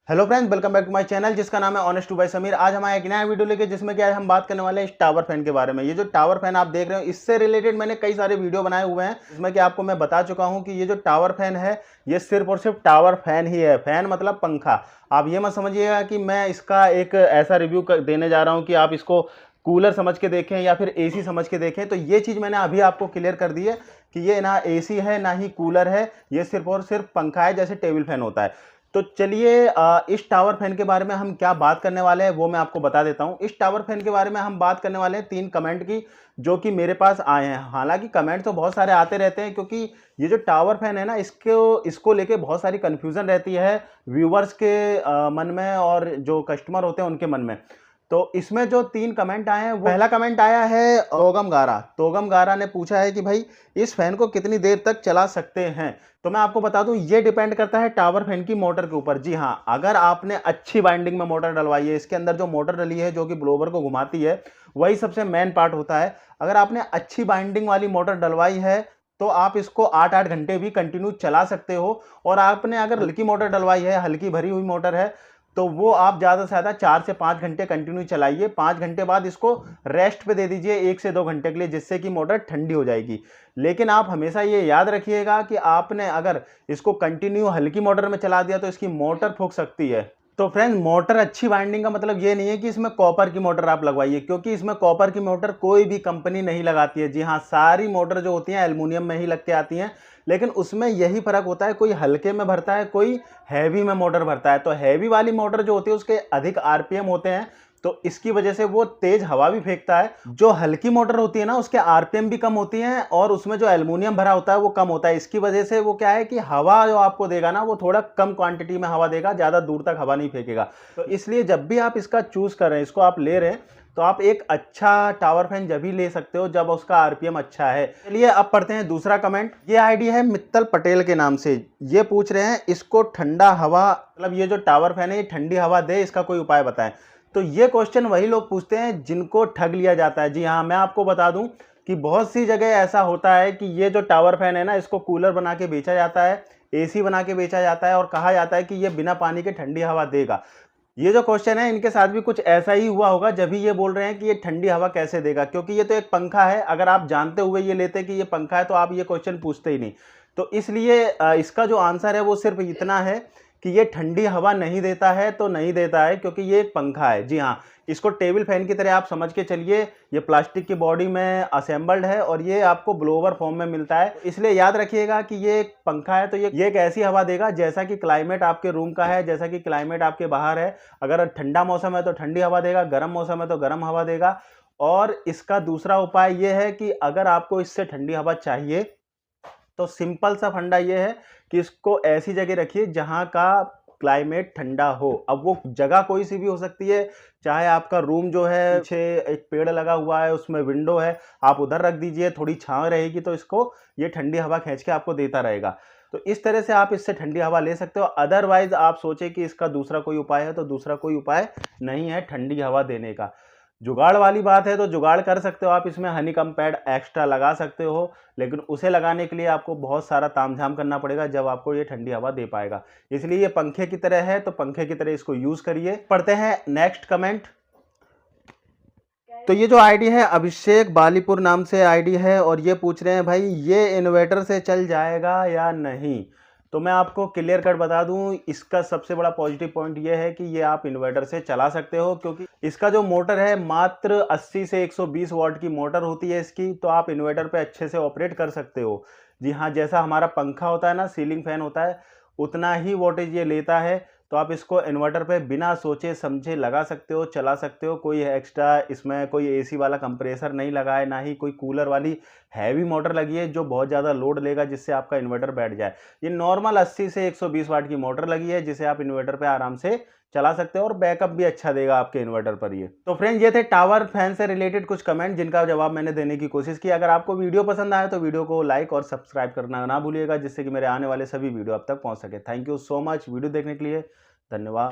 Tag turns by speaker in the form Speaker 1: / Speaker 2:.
Speaker 1: Hello friends, welcome back to my channel जिसका नाम है ऑनेस्ट टू बाय समीर। आज हम आए एक नया वीडियो लेके जिसमें क्या है हम बात करने वाले हैं इस टावर फैन के बारे में। ये जो टावर फैन आप देख रहे हो इससे रिलेटेड मैंने कई सारे वीडियो बनाए हुए हैं जिसमें कि आपको मैं बता चुका हूं कि ये जो टावर फैन है ये सिर्फ और सिर्फ टावर फैन ही है। फैन मतलब पंखा। आप ये मत समझिएगा कि मैं इसका एक ऐसा रिव्यू देने जा रहा हूँ कि आप इसको कूलर समझ के देखें या फिर एसी समझ के देखें। तो ये चीज़ मैंने अभी आपको क्लियर कर दी है कि ये ना एसी है ना ही कूलर है, ये सिर्फ और सिर्फ पंखा है जैसे टेबल फैन होता है। तो चलिए इस टावर फैन के बारे में हम क्या बात करने वाले हैं वो मैं आपको बता देता हूं। इस टावर फैन के बारे में हम बात करने वाले हैं 3 कमेंट की जो कि मेरे पास आए हैं। हालांकि कमेंट तो बहुत सारे आते रहते हैं क्योंकि ये जो टावर फैन है ना इसको लेके बहुत सारी कन्फ्यूजन रहती है व्यूवर्स के मन में और जो कस्टमर होते हैं उनके मन में। तो इसमें जो 3 कमेंट आए हैं वो पहला कमेंट आया है तोगम गारा ने पूछा है कि भाई इस फैन को कितनी देर तक चला सकते हैं। तो मैं आपको बता दूं ये डिपेंड करता है टावर फैन की मोटर के ऊपर। जी हाँ, अगर आपने अच्छी बाइंडिंग में मोटर डलवाई है, इसके अंदर जो मोटर डली है जो कि ब्लोवर को घुमाती है वही सबसे मेन पार्ट होता है। अगर आपने अच्छी बाइंडिंग वाली मोटर डलवाई है तो आप इसको 8-8 घंटे भी कंटिन्यू चला सकते हो। और आपने अगर हल्की मोटर डलवाई है, हल्की भरी हुई मोटर है, तो वो आप ज़्यादा से ज़्यादा 4 से 5 घंटे कंटिन्यू चलाइए। 5 घंटे बाद इसको रेस्ट पे दे दीजिए 1 से 2 घंटे के लिए, जिससे कि मोटर ठंडी हो जाएगी। लेकिन आप हमेशा ये याद रखिएगा कि आपने अगर इसको कंटिन्यू हल्की मोटर में चला दिया तो इसकी मोटर फूक सकती है। तो फ्रेंड्स, मोटर अच्छी वाइंडिंग का मतलब ये नहीं है कि इसमें कॉपर की मोटर आप लगवाइए, क्योंकि इसमें कॉपर की मोटर कोई भी कंपनी नहीं लगाती है। जी हाँ, सारी मोटर जो होती हैं एल्युमिनियम में ही लग के आती हैं। लेकिन उसमें यही फर्क होता है, कोई हल्के में भरता है, कोई हैवी में मोटर भरता है। तो हैवी वाली मोटर जो होती है उसके अधिक आरपीएम होते हैं, तो इसकी वजह से वो तेज हवा भी फेंकता है। जो हल्की मोटर होती है ना उसके आरपीएम भी कम होती हैं और उसमें जो एल्युमिनियम भरा होता है वो कम होता है। इसकी वजह से वो क्या है कि हवा जो आपको देगा ना वो थोड़ा कम क्वांटिटी में हवा देगा, ज़्यादा दूर तक हवा नहीं फेंकेगा। तो इसलिए जब भी आप इसका चूज़ कर रहे हैं, इसको आप ले रहे हैं, तो आप एक अच्छा टावर फैन जब भी ले सकते हो जब उसका आरपीएम अच्छा है। चलिए अब पढ़ते हैं दूसरा कमेंट। ये आईडी है मित्तल पटेल के नाम से। ये पूछ रहे हैं इसको ठंडा हवा मतलब ये जो टावर फैन है ये ठंडी हवा दे, इसका कोई उपाय बताएं। तो ये क्वेश्चन वही लोग पूछते हैं जिनको ठग लिया जाता है। जी हाँ, मैं आपको बता दूं कि बहुत सी जगह ऐसा होता है कि ये जो टावर फैन है ना इसको कूलर बना के बेचा जाता है, एसी बना के बेचा जाता है और कहा जाता है कि ये बिना पानी के ठंडी हवा देगा। ये जो क्वेश्चन है इनके साथ भी कुछ ऐसा ही हुआ होगा जब भी ये बोल रहे हैं कि ये ठंडी हवा कैसे देगा, क्योंकि ये तो एक पंखा है। अगर आप जानते हुए ये लेते कि ये पंखा है तो आप ये क्वेश्चन पूछते ही नहीं। तो इसलिए इसका जो आंसर है वो सिर्फ इतना है कि ये ठंडी हवा नहीं देता है तो नहीं देता है, क्योंकि ये एक पंखा है। जी हाँ, इसको टेबल फैन की तरह आप समझ के चलिए। ये प्लास्टिक की बॉडी में असेंबल्ड है और ये आपको ब्लोवर फॉर्म में मिलता है। इसलिए याद रखिएगा कि ये एक पंखा है, तो ये एक ऐसी हवा देगा जैसा कि क्लाइमेट आपके रूम का है, जैसा कि क्लाइमेट आपके बाहर है। अगर ठंडा मौसम है तो ठंडी हवा देगा, गर्म मौसम है तो गर्म हवा देगा। और इसका दूसरा उपाय ये है कि अगर आपको इससे ठंडी हवा चाहिए तो सिंपल सा फंडा ये है कि इसको ऐसी जगह रखिए जहाँ का क्लाइमेट ठंडा हो। अब वो जगह कोई सी भी हो सकती है, चाहे आपका रूम जो है पीछे एक पेड़ लगा हुआ है उसमें विंडो है, आप उधर रख दीजिए, थोड़ी छांव रहेगी तो इसको ये ठंडी हवा खींच के आपको देता रहेगा। तो इस तरह से आप इससे ठंडी हवा ले सकते हो। अदरवाइज आप सोचे कि इसका दूसरा कोई उपाय है, तो दूसरा कोई उपाय नहीं है ठंडी हवा देने का। जुगाड़ वाली बात है तो जुगाड़ कर सकते हो आप, इसमें हनीकम पैड एक्स्ट्रा लगा सकते हो, लेकिन उसे लगाने के लिए आपको बहुत सारा तामझाम करना पड़ेगा जब आपको ये ठंडी हवा दे पाएगा। इसलिए ये पंखे की तरह है तो पंखे की तरह इसको यूज करिए। पढ़ते हैं नेक्स्ट कमेंट। तो ये जो आईडी है अभिषेक बालीपुर नाम से आईडी है और ये पूछ रहे हैं भाई ये इन्वर्टर से चल जाएगा या नहीं। तो मैं आपको क्लियर कट बता दूं, इसका सबसे बड़ा पॉजिटिव पॉइंट ये है कि ये आप इन्वर्टर से चला सकते हो, क्योंकि इसका जो मोटर है मात्र 80 से 120 वाट की मोटर होती है इसकी। तो आप इन्वर्टर पे अच्छे से ऑपरेट कर सकते हो। जी हाँ, जैसा हमारा पंखा होता है ना, सीलिंग फैन होता है, उतना ही वोल्टेज ये लेता है। तो आप इसको इन्वर्टर पे बिना सोचे समझे लगा सकते हो, चला सकते हो। कोई एक्स्ट्रा इसमें कोई एसी वाला कंप्रेसर नहीं लगा है, ना ही कोई कूलर वाली हैवी मोटर लगी है जो बहुत ज़्यादा लोड लेगा जिससे आपका इन्वर्टर बैठ जाए। ये नॉर्मल 80 से 120 वाट की मोटर लगी है जिसे आप इन्वर्टर पे आराम से चला सकते हो और बैकअप भी अच्छा देगा आपके इन्वर्टर पर ये। तो फ्रेंड्स, ये थे टावर फैन से रिलेटेड कुछ कमेंट जिनका जवाब मैंने देने की कोशिश की। अगर आपको वीडियो पसंद आया तो वीडियो को लाइक और सब्सक्राइब करना ना भूलिएगा, जिससे कि मेरे आने वाले सभी वीडियो अब तक पहुंच सके। Thank you so much video देखने के लिए। धन्यवाद।